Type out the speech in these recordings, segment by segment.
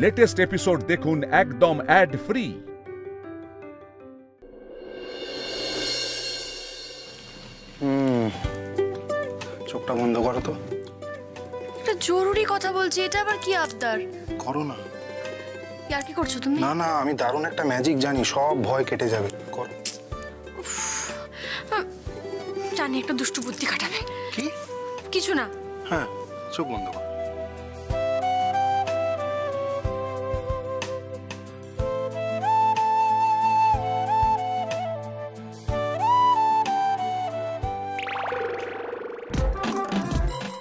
Latest episode দেখুন একদম add free. চোখটা বন্ধ করো তো। একটা জরুরি কথা বলছি, এটা আবার কি আবদার? করো না। আর কি করছো তুমি? না না, আমি দারুণ একটা ম্যাজিক জানি, সব ভয় কেটে যাবে। করো। জানি একটা দুষ্টু বুদ্ধি খাটাবে। কি? কিছু না। হ্যাঁ, চোখ বন্ধ করো।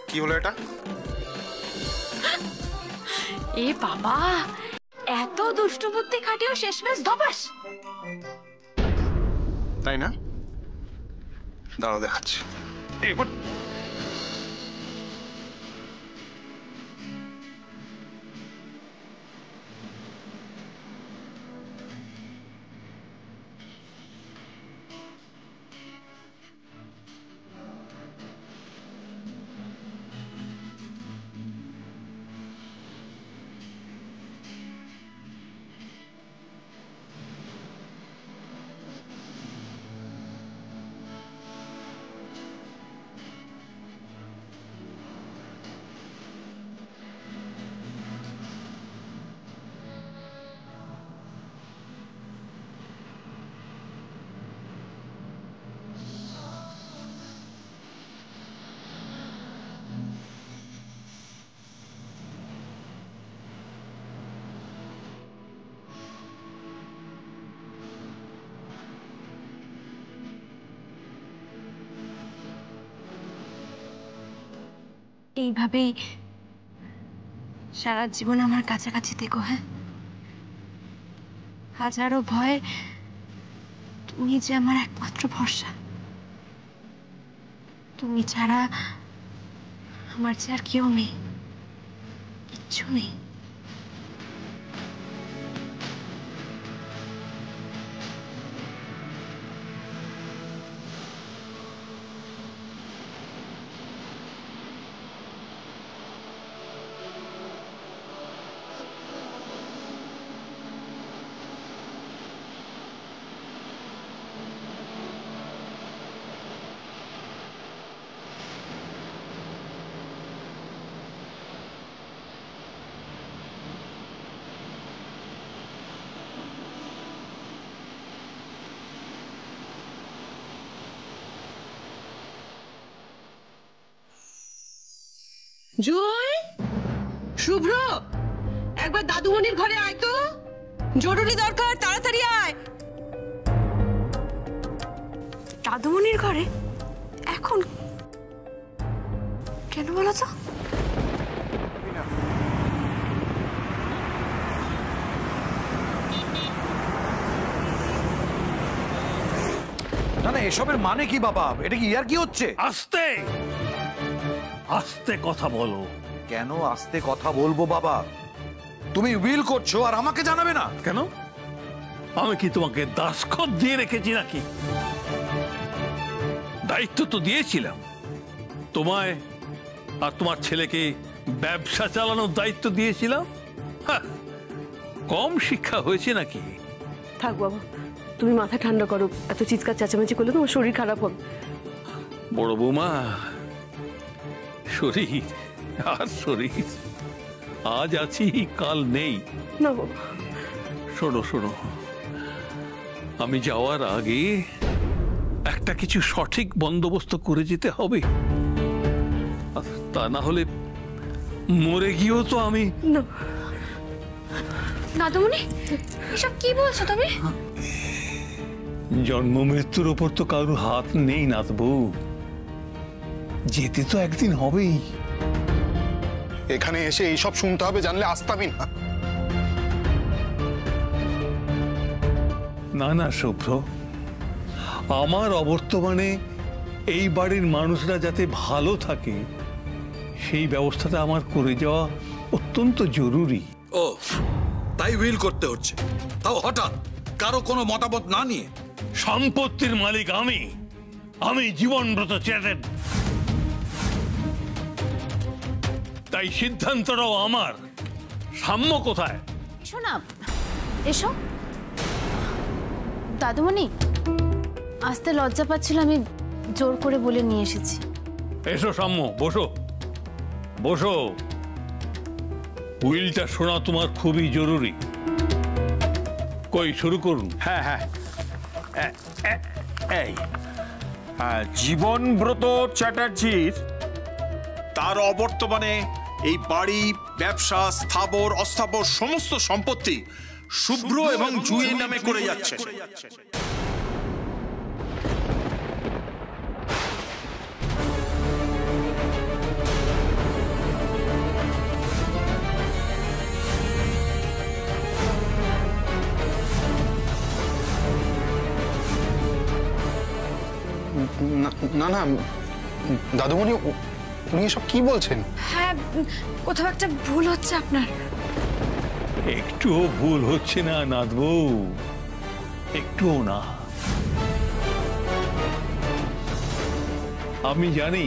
কি হলো এটা? এ বাবা, এত দুষ্টু বুদ্ধি খাটিয়েও শেষমেশ ধপাস। তাই না? দাঁড়াও দেখাচ্ছি। এইভাবেই সারা জীবন আমার কাছাকাছি থেকো, হ্যাঁ? হাজারো ভয়, তুমি যে আমার একমাত্র ভরসা। তুমি ছাড়া আমার যে আর কেউ নেই, কিচ্ছু নেই। জয়, শুভ্র, একবার দাদুমণির ঘরে আয় তো, জরুরি দরকার, তাড়াতাড়ি আয়। দাদুমণির ঘরে এখন কেন বলো তো? না না, এসবের মানে কি বাবা? এটা কি ইয়ার কি হচ্ছে? আস্তে আস্তে কথা বলো। কেন আস্তে কথা বলবো বাবা? তুমি উইল করছো আর আমাকে জানাবে না কেন? আমি কি তোমাকে দাসখত দিয়ে রেখেছি নাকি? দায়িত্ব তো দিয়েছিলাম, তোমায় আর তোমার ছেলেকে ব্যবসা চালানোর দায়িত্ব দিয়েছিলাম। কম শিক্ষা হয়েছে নাকি? থাক বাবা, তুমি মাথা ঠান্ডা করো। এত চিৎকার চেঁচামেচি করলে তোমার শরীর খারাপ হবে। বড় বৌমা, শরীর আর শরীর, আজ আছি কাল নেই। না বাবা, শোনো শোনো, আমি যাওয়ার আগে একটা কিছু সঠিক বন্দোবস্ত করে যেতে হবে, তা না হলে মরে গিয়েও তো আমি। না দাদুমণি, এসব কি বলছো তুমি? জন্ম মৃত্যুর উপর তো কারোর হাত নেই নাতবু, যেতে তো একদিন হবেই। এখানে এসে এইসব শুনতে হবে জানলে আসতামই না। না না শুভ্র, আমার অবর্তমানে এই বাড়ির মানুষরা যাতে ভালো থাকে সেই ব্যবস্থাটা আমার করে যাওয়া অত্যন্ত জরুরি। ও তাই উইল করতে হচ্ছে, তাও হঠাৎ, কারো কোনো মতামত না নিয়ে। সম্পত্তির মালিক আমি জীবনব্রত চ্যাটার্জি, তাই সিদ্ধান্তটাও আমার। সাম্য কোথায়? এসো না, এসো। দাদুমণি, আসতে লজ্জা পাচ্ছিল, আমি জোর করে বলে নিয়ে এসেছি। এসো সাম্য, বসো বসো। উইলটা শোনা তোমার খুবই জরুরি। কই শুরু করুন। হ্যাঁ হ্যাঁ, এই জীবনব্রত চ্যাটার্জির তার অবর্তমানে এই বাড়ি, ব্যবসা, স্থাবর অস্থাবর সমস্ত সম্পত্তি শুভ্র এবং জুঁইয়ের নামে করে যাচ্ছে। না না দাদুমণি, উনি এসব কি বলছেন? হ্যাঁ, কোথাও একটা ভুল হচ্ছে আপনার। একটুও ভুল হচ্ছে না নাথবউ, একটুও না। আমি জানি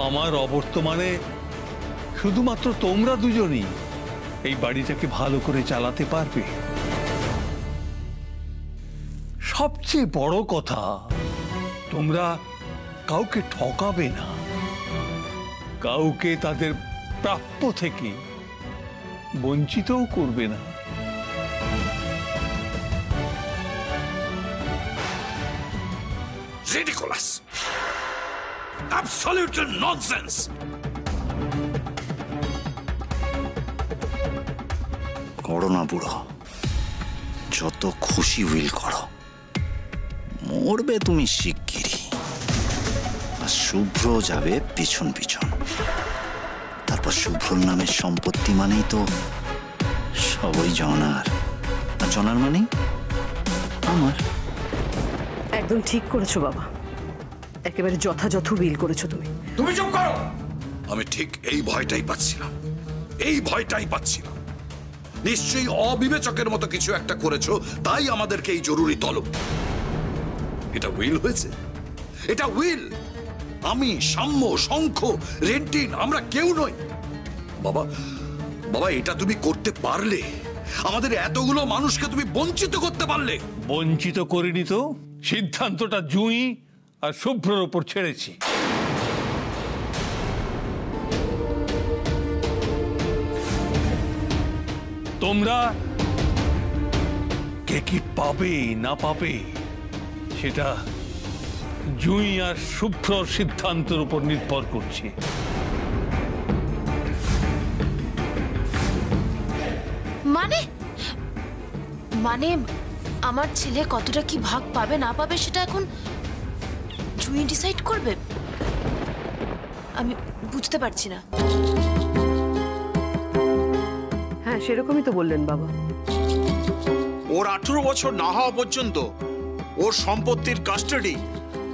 আমার অবর্তমানে শুধুমাত্র তোমরা দুজনই এই বাড়িটাকে ভালো করে চালাতে পারবে। সবচেয়ে বড় কথা, তোমরা কাউকে ঠকাবে না, কাউকে তাদের প্রাপ্য থেকে বঞ্চিতও করবে না। Ridiculous, absolutely nonsense. করো না বুড়ো, যত খুশি উইল করো, মরবে তুমি শিগগিরই। আর শুভ্র যাবে পিছন পিছন। তারপর শুভ্রর নামের সম্পত্তি মানেই তো সবই জনার, আর জনার মানেই আমার। একদম ঠিক করেছো বাবা, একেবারে যথাযথ উইল করেছো তুমি। তুমি চুপ করো। আমি ঠিক এই ভয়টাই পাচ্ছিলাম, এই ভয়টাই পাচ্ছিলাম। নিশ্চয়ই অবিবেচকের মতো কিছু একটা করেছো, তাই আমাদেরকে এই জরুরি তলব। এটা উইল হয়েছে, এটা উইল। আমি, সাম্য, শঙ্খ, রেন্টিন, আমরা কেউ নই। বাবা বাবা, এটা তুমি করতে পারলে? আমাদের এতগুলো মানুষকে তুমি বঞ্চিত করতে পারলে? বঞ্চিত করিনি তো, সিদ্ধান্তটা জুঁই আর শুভ্রর উপর ছেড়েছি। তোমরা কে কি পাবে না পাবে সেটা জুঁই আর শুভ্রর সিদ্ধান্তের উপর নির্ভর করছে। মানে মানে আমার ছেলে কতটা কি ভাগ পাবে না পাবে সেটা এখন জুঁই ডিসাইড করবে? আমি বুঝতে পারছি না। হ্যাঁ, সেরকমই তো বললেন বাবা। ওর 18 বছর না হওয়া পর্যন্ত ওর সম্পত্তির কাস্টাডি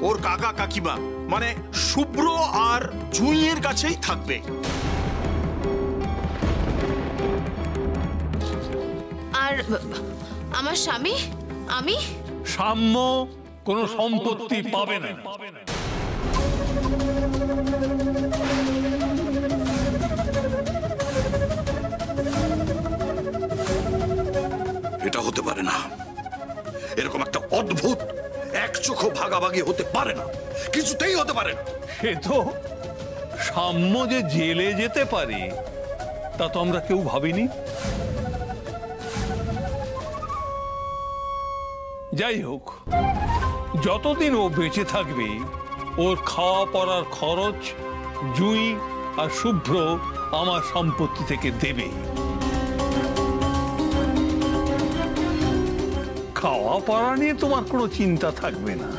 ওর কাকা কাকিমা মানে শুভ্র আর জুঁইয়ের কাছেই থাকবে। আর আমার স্বামী, আমি সাম্য কোনো সম্পত্তি পাবে না। এটা হতে পারে না। এরকম একটা অদ্ভুত একচোখো ভাগাভাগি হতে পারে না, কিছুতেই হতে পারে না। সে তো সাম্য যে জেলে যেতে পারে তা তো আমরা কেউ ভাবিনি। যাই হোক, যতদিন ও বেঁচে থাকবে ওর খাওয়া পড়ার খরচ জুঁই আর শুভ্র আমার সম্পত্তি থেকে দেবে। খাওয়া পড়া নিয়ে তোমার কোনো চিন্তা থাকবে না।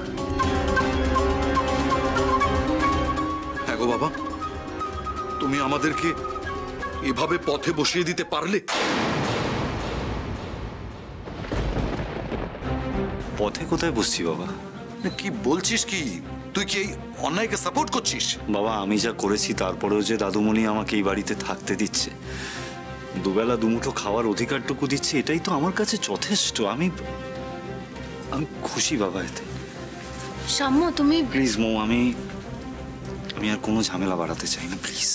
হ্যাঁ গো বাবা, তুমি আমাদেরকে এভাবে পথে বসিয়ে দিতে পারলে? পথে কোথায় বসছি বাবা? কি বলছিস কি? তুই কি এই অন্যায়কে সাপোর্ট করছিস? বাবা, আমি যা করেছি তারপরেও যে দাদুমণি আমাকে এই বাড়িতে থাকতে দিচ্ছে, দুবেলা দুমুঠো খাওয়ার অধিকারটুকু দিচ্ছে, এটাই তো আমার কাছে যথেষ্ট। আমি খুশি বাবা এতে। সাম্য, তুমি প্লিজ মৌ, আমি আর কোনো ঝামেলা বাড়াতে চাই না, প্লিজ।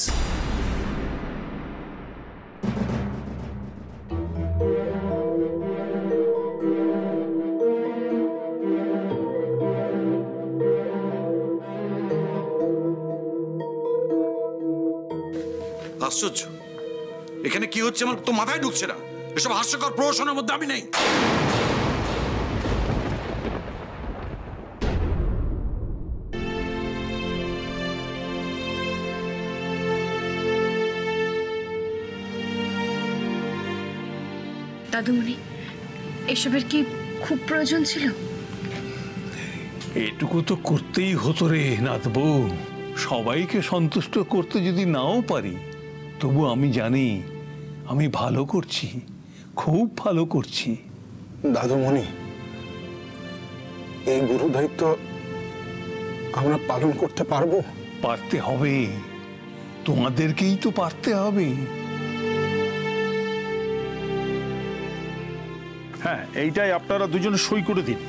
আশ্চর্য, এখানে কি হচ্ছে আমার তো মাথায় ঢুকছে না। এসব হাস্যকর প্রহসনের মধ্যে আমি নেই। দাদুমণি, এসবের কি খুব প্রয়োজন ছিল? এটুকু তো করতেই হতো রে নাথ বউ। সবাইকে সন্তুষ্ট করতে যদি নাও পারি, তবু আমি জানি আমি ভালো করছি, খুব ভালো করছি। দাদুমণি, এই গুরু দায়িত্ব আমরা পালন করতে পারবো? পারতে হবে, তোমাদেরকেই তো পারতে হবে। হ্যাঁ, এইটাই আপনারা দুজন সই করে দিন।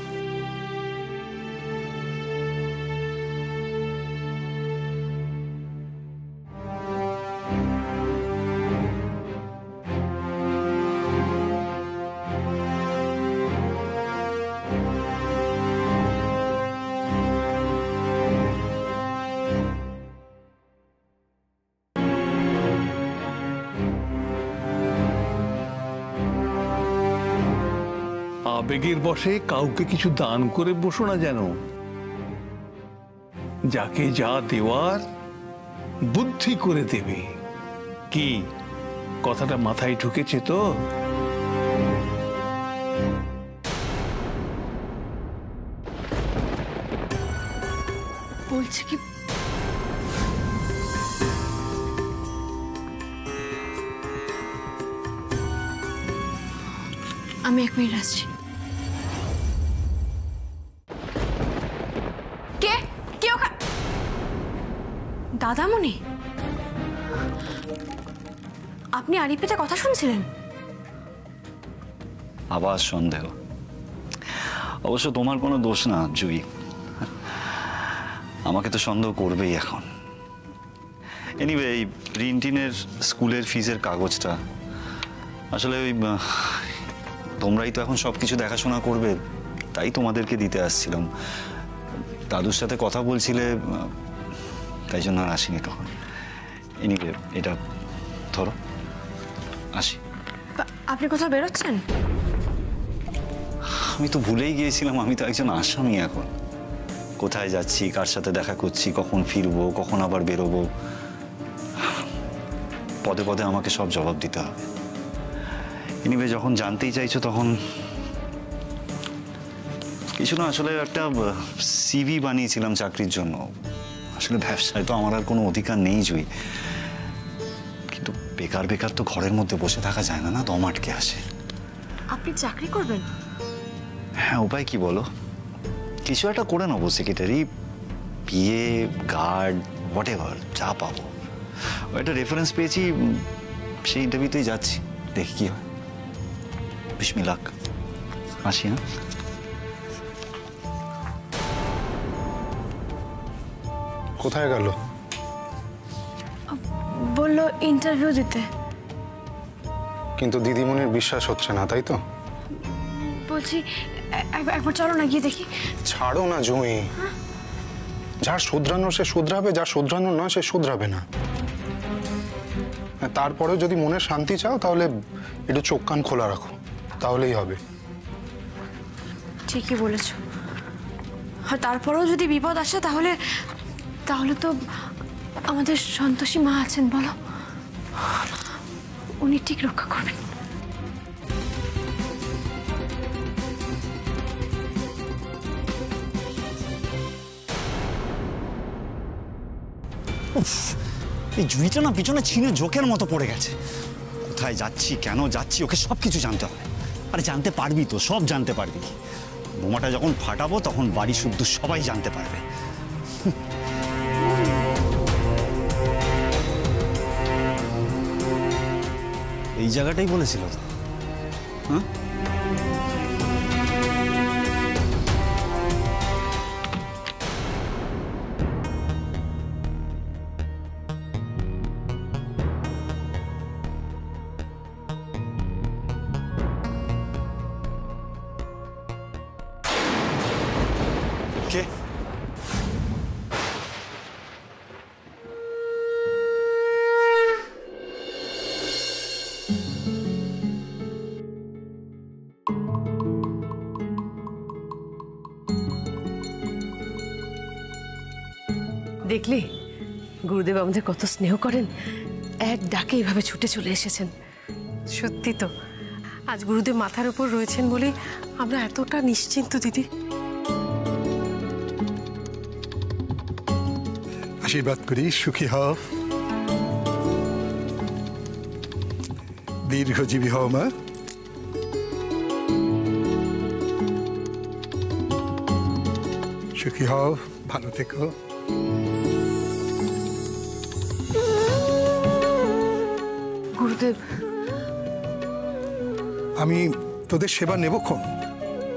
আবেগের বশে কাউকে কিছু দান করে বসো না যেন। যাকে যা দেওয়ার বুদ্ধি করে দেবে। কি কথাটা মাথায় ঢুকেছে তো? বলছি কি, আমি 1 মিনিট আসছি। কে কে ওখানে? দাদামণি, আপনি আরিফেতে কথা শুনছিলেন? আবার সন্দেহ? অবশ্য তোমার কোনো দোষ না জুই, আমাকে তো সন্দেহ করবেই এখন। এনিওয়ে, এই রিন্টিনের স্কুলের ফিজের কাগজটা আসলে ওই তোমরাই তো এখন সবকিছু দেখাশোনা করবে, তাই তোমাদেরকে দিতে আসছিলাম। দাদুর সাথে কথা বলছিলে, তাই জন্য আর আসিনি তখন। এনিওয়ে, এটা ধরো, আসি। আপনি কোথাও বেরোচ্ছেন? আমি তো ভুলেই গিয়েছিলাম, আমি তো একজন আসামি এখন। কোথায় যাচ্ছি, কার সাথে দেখা করছি, কখন ফিরবো, কখন আবার বেরোবো, পদে পদে আমাকে সব জবাব দিতে হবে। এনিওয়ে, যখন জানতেই চাইছো তখন কিছু না, আসলে একটা সিভি বানিয়েছিলাম চাকরির জন্য। আসলে ব্যবসায় তো আমার আর কোনো অধিকার নেই জুই, কিন্তু বেকার বেকার তো ঘরের মধ্যে বসে থাকা যায় না, না দম আটকে আসে। আপনি চাকরি করবেন? হ্যাঁ, উপায় কি বলো? কিছু একটা করে নেবো, সেক্রেটারি, বিয়ে, গার্ড, হোয়াট এভার, যা পাবো। একটা রেফারেন্স পেয়েছি, সেই ইন্টারভিউতেই যাচ্ছি, দেখি কি হয়। বিসমিল্লাহ, আসি। হ্যাঁ, কোথায় গেল? বললো ইন্টারভিউ দিতে। কিন্তু দিদিমণির বিশ্বাস হচ্ছে না, তাই তো? বলছি একবার চলো না, গিয়ে দেখি। ছাড়ো না জুঁই, যার শুধরানো সে শুধরাবে, যার শুধরানো না সে শুধরাবে না। তারপরে যদি মনে শান্তি চাও তাহলে একটু চোখ কান খোলা রাখো, তাহলেই হবে। ঠিকই বলেছ। আর তারপরেও যদি বিপদ আসে তাহলে তাহলে তো আমাদের সন্তোষী মা আছেন, বলো, উনি ঠিক রক্ষা করবেন। এই জুইটা না পিছনে ছিঁড়ে জোকের মতো পড়ে গেছে। কোথায় যাচ্ছি, কেন যাচ্ছি, ওকে সব কিছু জানতে হবে। আরে জানতে পারবি তো, সব জানতে পারবি। বোমাটা যখন ফাটাবো তখন বাড়ি শুদ্ধ সবাই জানতে পারবে। এই জায়গাটাই বলেছিল তো, হ্যাঁ? কে? দেখলি গুরুদেব আমাদের কত স্নেহ করেন, এক ডাকে এইভাবে ছুটে চলে এসেছেন। সত্যি তো আজ গুরুদেব মাথার উপর রয়েছেন বলে আমরা এতটা নিশ্চিন্ত দিদি। আশীর্বাদ করি, সুখী হও, দীর্ঘজীবী হও মা। সুখী হও, ভালো থেকো। গুরুদেব, আমি তোদের সেবা নেবক্ষণ,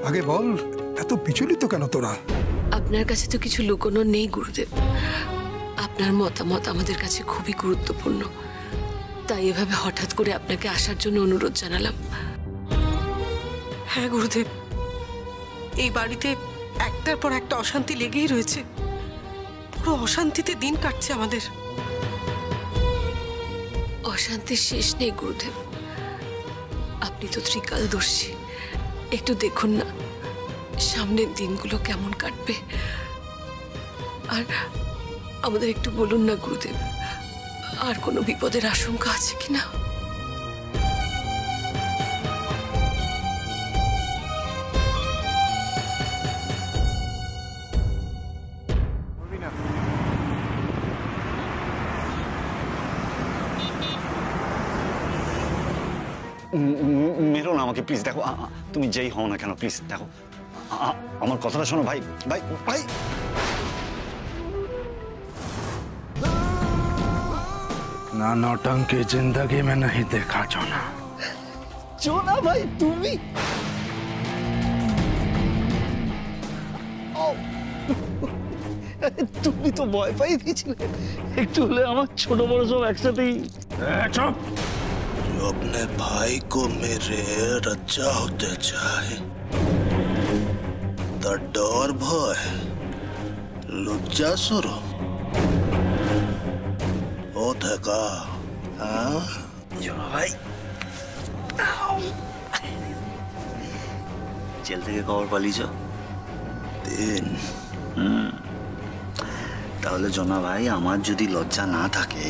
আগে বল এত বিচলিত কেন তোরা? আপনার কাছে তো কিছু লুকোনো নেই গুরুদেব, আপনার মতামত আমাদের কাছে খুবই গুরুত্বপূর্ণ, তাই এভাবে হঠাৎ করে আপনাকে আসার জন্য অনুরোধ জানালাম। হ্যাঁ গুরুদেব, এই বাড়িতে একটার পর একটা অশান্তি লেগেই রয়েছে, পুরো অশান্তিতে দিন কাটছে আমাদের। অশান্তির শেষ নেই গুরুদেব, আপনি তো ত্রিকালদর্শী, একটু দেখুন না সামনের দিনগুলো কেমন কাটবে। আর আমাদের একটু বলুন না গুরুদেব, আর কোনো বিপদের আশঙ্কা আছে কিনা? মেরো না আমাকে প্লিজ, দেখো তুমি যেই হও না কেন প্লিজ দেখো আমার কথাটা শোনো ভাই, ভাই ভাই। না নौटंकी जिंदगी में नहीं देखा जोना। जोना भाई তুমি তুমি তো ভয় পাই দিয়েছিলে একটু হলে, আমার ছোট বড় সব একসাথেই। चुप। जो अपने भाई को मेरे रज्जा होते चाहे तो डर भय लज्जा सुरो होता का। हाँ जोना भाई জেল থেকে কবর পালিয়েছ? 3। তাহলে জোনা ভাই আমার যদি লজ্জা না থাকে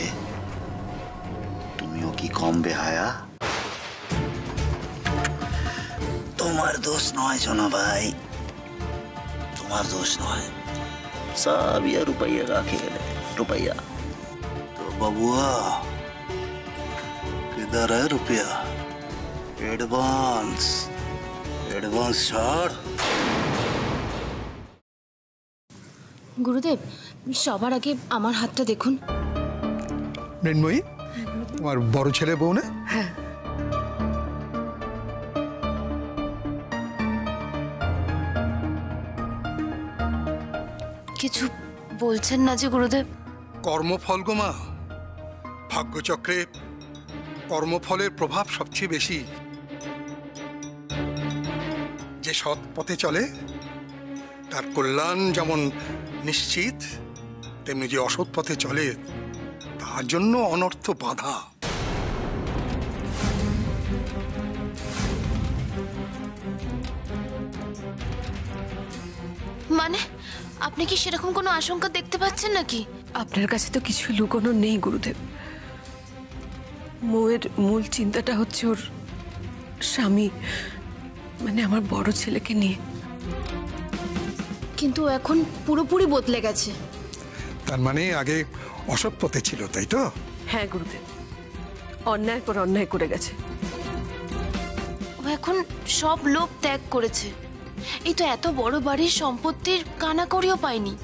তুমিও কি কম বেহায়া? তোমার দোষ নয় জোনা ভাই, তোমার দোষ নয়, সব ये रुपया का खेल है, रुपया। तो बबुआ किधर है रुपया? एडवांस एडवांस ছাড়। গুরুদেব, সবার আগে আমার হাতটা দেখুন। মৃন্ময়ী, তোমার বড় ছেলে বউ না? হ্যাঁ। কিছু বলছেন না যে গুরুদেব? কর্মফল গো মা, ভাগ্যচক্রে কর্মফলের প্রভাব সবচেয়ে বেশি। যে সৎ পথে চলে তার কল্যাণ যেমন নিশ্চিত, তেমনি যে অসৎ পথে চলে তার জন্য অনর্থ বাধা। মানে আপনি কি সেরকম কোনো আশঙ্কা দেখতে পাচ্ছেন নাকি? আপনার কাছে তো কিছু লুকোনো নেই গুরুদেব। মৌয়ের মূল চিন্তাটা হচ্ছে ওর স্বামী, মানে আমার বড় ছেলেকে নিয়ে। কিন্তু এখন পুরোপুরি বদলে গেছে। তার মানে আগে অসৎ পথে ছিল, তাই তো? হ্যাঁ গুরুদেব, অন্যায় পর অন্যায় করে গেছে। ও এখন সব লোভ ত্যাগ করেছে। এই তো এত বড় বাড়ির সম্পত্তির কানাকড়িও পায়নি,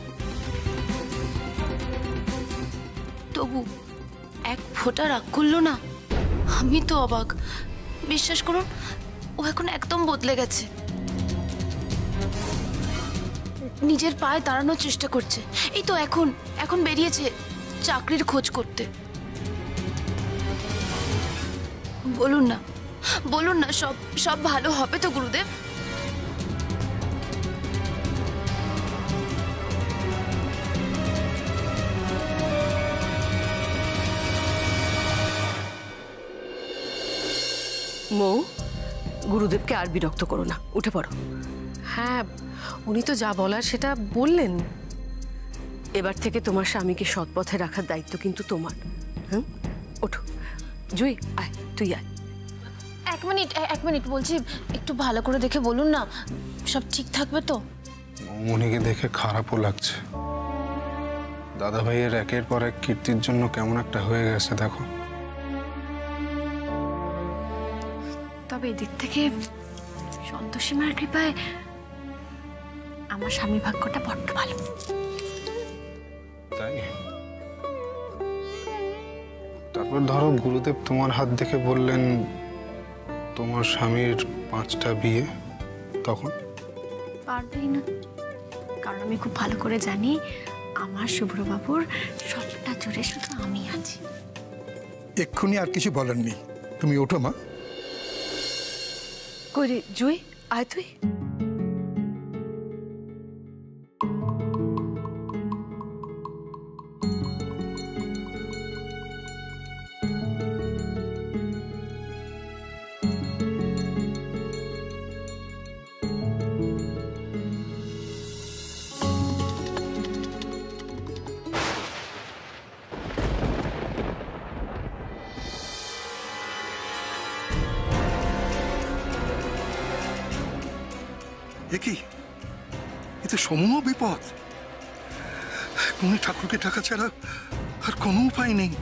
তবু এক ফোঁটা রাগ করলো না। আমি তো অবাক, বিশ্বাস করুন ও এখন একদম বদলে গেছে। নিজের পায়ে দাঁড়ানোর চেষ্টা করছে। এই তো এখন এখন বেরিয়েছে চাকরির খোঁজ করতে। বলুন না, বলুন না, সব সব ভালো হবে তো গুরুদেব? মৌ, গুরুদেবকে আর বিরক্ত করো না, উঠে পড়ো। হ্যাঁ, উনি তো যা বলার সেটা বললেন। এবার থেকে তোমার স্বামীকে সৎ পথে রাখার দায়িত্ব কিন্তু তোমার। হুম, ওঠো জুই, আয় তুই আয়। এক মিনিট বলছি, একটু ভালো করে দেখে বলুন না, সব ঠিক থাকবে তো? মৌমনিকে দেখে খারাপও লাগছে। দাদা ভাইয়ের একের পর এক কীর্তির জন্য কেমন একটা হয়ে গেছে দেখো। তবে এদিক থেকে সন্তোষী মার কৃপায় আমার স্বামী ভাগ্যটা বড্ড ভালো। তাই? তারপর ধরো গুরুদেব তোমার হাত দেখে বললেন তোমার স্বামীর 5টা বিয়ে, তখন? পারবেই না, কারণ আমি খুব ভালো করে জানি আমার শুভ্রবাবুর সবটা জুড়ে শুধু আমি আছি। এক্ষুনি আর কিছু বলার নেই, তুমি ওঠো মা। কই রে জুই, আয় তুই। কি এ তো সমূহ বিপদ। মনে ঠাকুরকে টাকা ছাড়া আর কোনো উপায় নেই।